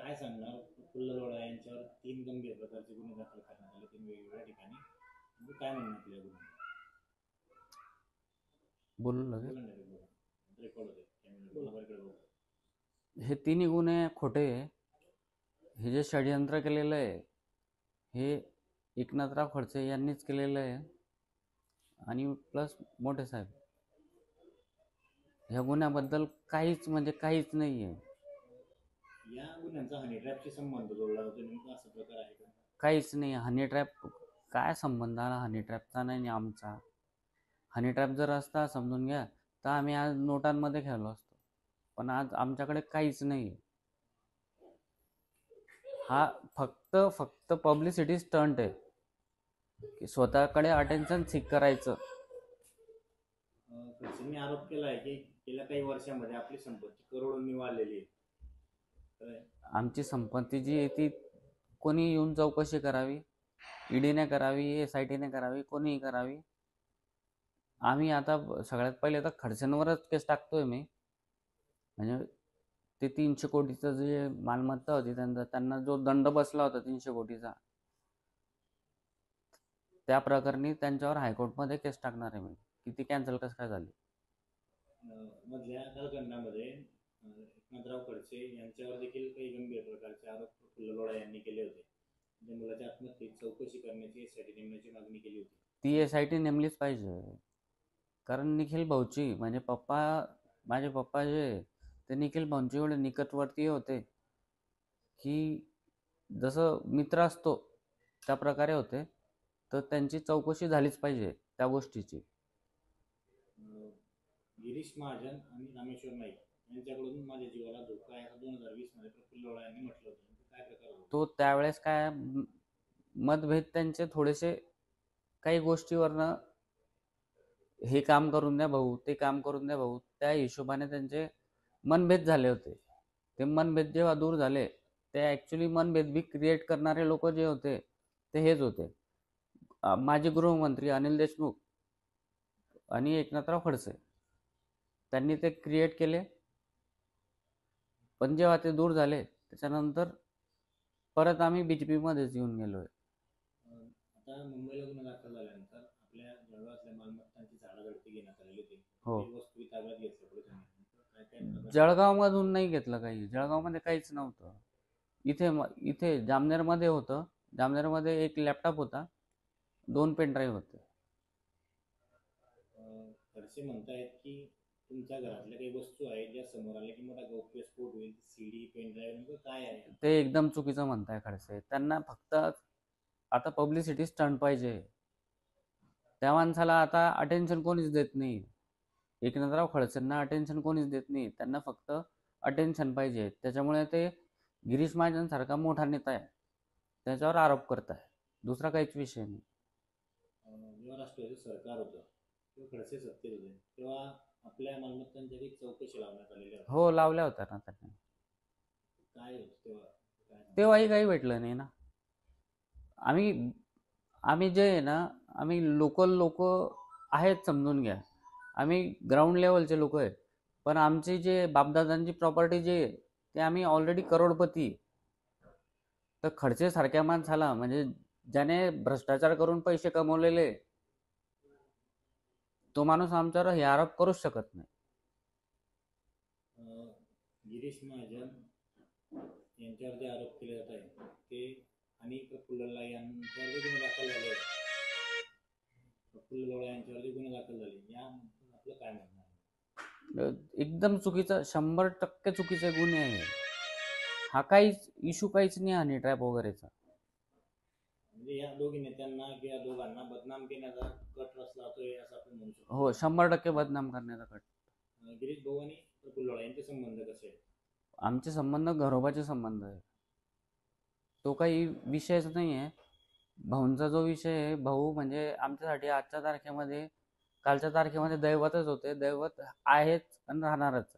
काय सांगणार? फुल्लरोळा यांच्यावर 3 गंभीर प्रकारचे गुन्हे दाखल करण्यात आले 3 वेगवेगळ्या ठिकाणी. म्हणजे काय म्हणणं आपलं या गुन्ह्यावर? बोलू लगे. बोला ना रे, बोला. रेकॉर्ड होते कॅमेरा मोबाईलकडे बघू. हे तिन्ही गुन्हे खोटे आहे. हे जे षडयंत्र केलेलं आहे हे एकनाथराव खडसे यांनीच केलेलं आहे आणि प्लस मोठे साहेब. ह्या गुन्ह्याबद्दल काहीच म्हणजे काहीच नाही आहे. या गुन्ह्यांचा हनी ट्रॅपशी संबंध जोडला जातो, नेमका असा प्रकार आहे का? काहीच नाही. हनी ट्रॅप काय संबंध आला हनी ट्रॅपचा? नाही आमचा. हनी ट्रॅप जर असता समजून घ्या तर आम्ही आज नोटांमध्ये खेळलो असतो, पण आज आमच्याकडे काहीच नाही. हा फक्त पब्लिसिटी स्टंट आहे की स्वतःकडे अटेन्शन सीक करायचं. खडसेंनी आरोप केला आहे की गेल्या काही वर्षांमध्ये आपली संपत्ती करोडोंनी वाढलेली आहे. आमची संपत्ती जी आहे ती कोणी येऊन चौकशी करावी, ईडीने करावी, SITने करावी, कोणीही करावी. आम्ही आता सगळ्यात पहिले तर खडसेंवरच केस टाकतोय मी. म्हणजे ते 300 कोटीचं जे मालमत्ता होती त्यांना जो दंड बसला होता 300 कोटीचा, त्या प्रकरणी त्यांच्यावर हायकोर्टमध्ये केस टाकणार आहे मी की ती कॅन्सल कसं काय झाली. मधल्या कालखंडामध्ये एकनाथराव खडसे यांच्यावर देखील काही गंभीर प्रकारचे आरोप फुल्लरोळा यांनी केले होते. म्हणजे मुलाच्या आत्महत्येची चौकशी करण्याची SIT नेमण्याची मागणी केली होती. ती SIT नेमलीच पाहिजे. कारण निखिल भाऊची म्हणजे माझे पप्पा जे ते निखिल भाऊंचे एवढे निकटवर्तीय होते की जसं मित्र असतो त्या प्रकारे होते, तर त्यांची चौकशी झालीच पाहिजे त्या गोष्टीची. गिरीश महाजन आणि रामेश्वर नाईक यांच्याकडून माझ्या जीवाला धोका आहे असं 2020 मध्ये फुल्लरोळा यांनी म्हटलं होतं. काय प्रकार होता तो त्यावेळेस काय मतभेद त्यांचे थोडेसे काही गोष्टीवरनं, हे काम करून द्या भाऊ, ते काम करून द्या भाऊ, त्या हिशोबाने त्यांचे मनभेद झाले होते. ते मनभेद जेव्हा दूर झाले ते ॲक्च्युली मनभेद बी क्रिएट करणारे लोक जे होते ते हेच होते, माजी गृहमंत्री अनिल देशमुख आणि एकनाथराव खडसे. त्यांनी ते क्रिएट केले, पण जेव्हा ते दूर झाले त्याच्यानंतर परत आम्ही BJPमध्येच येऊन गेलोय. आता मुंबईला गुन्हा दाखल झाल्यानंतर आपल्या जळगावातल्या मालमत्तांची झाडाझडती घेण्यात आलेली होती. हो. वस्तू ताब्यात घेतल्या पुढे जळगावमधून नाही घेतलं काही. जळगावमध्ये काहीच नव्हतं. इथे जामनेरमध्ये होतं. जामनेरमध्ये एक लॅपटॉप होता, 2 पेनड्राईव्ह होते. खडसे म्हणतायत की तुमच्या घरातल्या काही वस्तू आहेत ज्या समोर आल्या की मोठा गौप्यस्फोट होईल, CD पेनड्राईव्ह काय आहे? ते एकदम चुकीचं म्हणताय खडसे. त्यांना फक्त आता पब्लिसिटी स्टंट पाहिजे. त्या माणसाला आता अटेन्शन कोणीच देत नाही. एकनाथराव खडसेंना अटेन्शन कोणीच देत नाही. त्यांना फक्त अटेन्शन पाहिजे. त्याच्यामुळे ते गिरीश महाजन सारखा मोठा नेता आहे त्याच्यावर आरोप करत आहे. दुसरा काहीच विषय नाही. जेव्हा राष्ट्रवादी सरकार होतं तेव्हा खडसे सत्तेत होते, तेव्हा आपल्या मालमत्तांच्या काही चौकशी लावण्यात आलेल्या होत्या. हो, लावल्या होत्या ना त्यांनी. काय होतं तेव्हा? तेव्हाही काही भेटलं नाही ना. आम्ही जे आहे ना, आम्ही लोकल लोक आहेत समजून घ्या. आम्ही ग्राउंड लेवलचे लोक आहे, पण आमची जे बापदादांची प्रॉपर्टी जे आहे ते आम्ही ऑलरेडी करोडपती. तर खडसे सारख्या माणसाला म्हणजे ज्याने भ्रष्टाचार करून पैसे कमवलेले, तो माणूस आमच्यावर हे आरोप करूच शकत नाही. गिरीश महाजन यांच्यावर जे आरोप केले जात आहे ते आणि फुल्लरोळा यांच्यावर जे गुन्हे दाखल झाले, फुल्लरोळा यांच्यावर जे गुन्हे दाखल झाले, या आपलं काय म्हणणं आहे? एकदम चुकीचं, 100% चुकीचे गुन्हे आहे. हा काहीच इश्यू काहीच नाही हनी ट्रॅप वगैरेचा. म्हणजे या दोघी नेत्यांना किंवा दोघांना बदनाम करण्याचा कट रचला जातोय असं आपण म्हणू शकतो. हो, 100% बदनाम करण्याचा कट. गिरीश भाऊ आणि फुल्लरोळा यांचे संबंध कसे आहेत? आमचे संबंध घरोबाचे संबंध आहे. तो काही विषयच नाही आहे. भाऊंचा जो विषय आहे, भाऊ म्हणजे आमच्यासाठी आजच्या तारखेमध्ये, कालच्या तारखेमध्ये दैवतच होते. दैवत आहेच आणि राहणारच.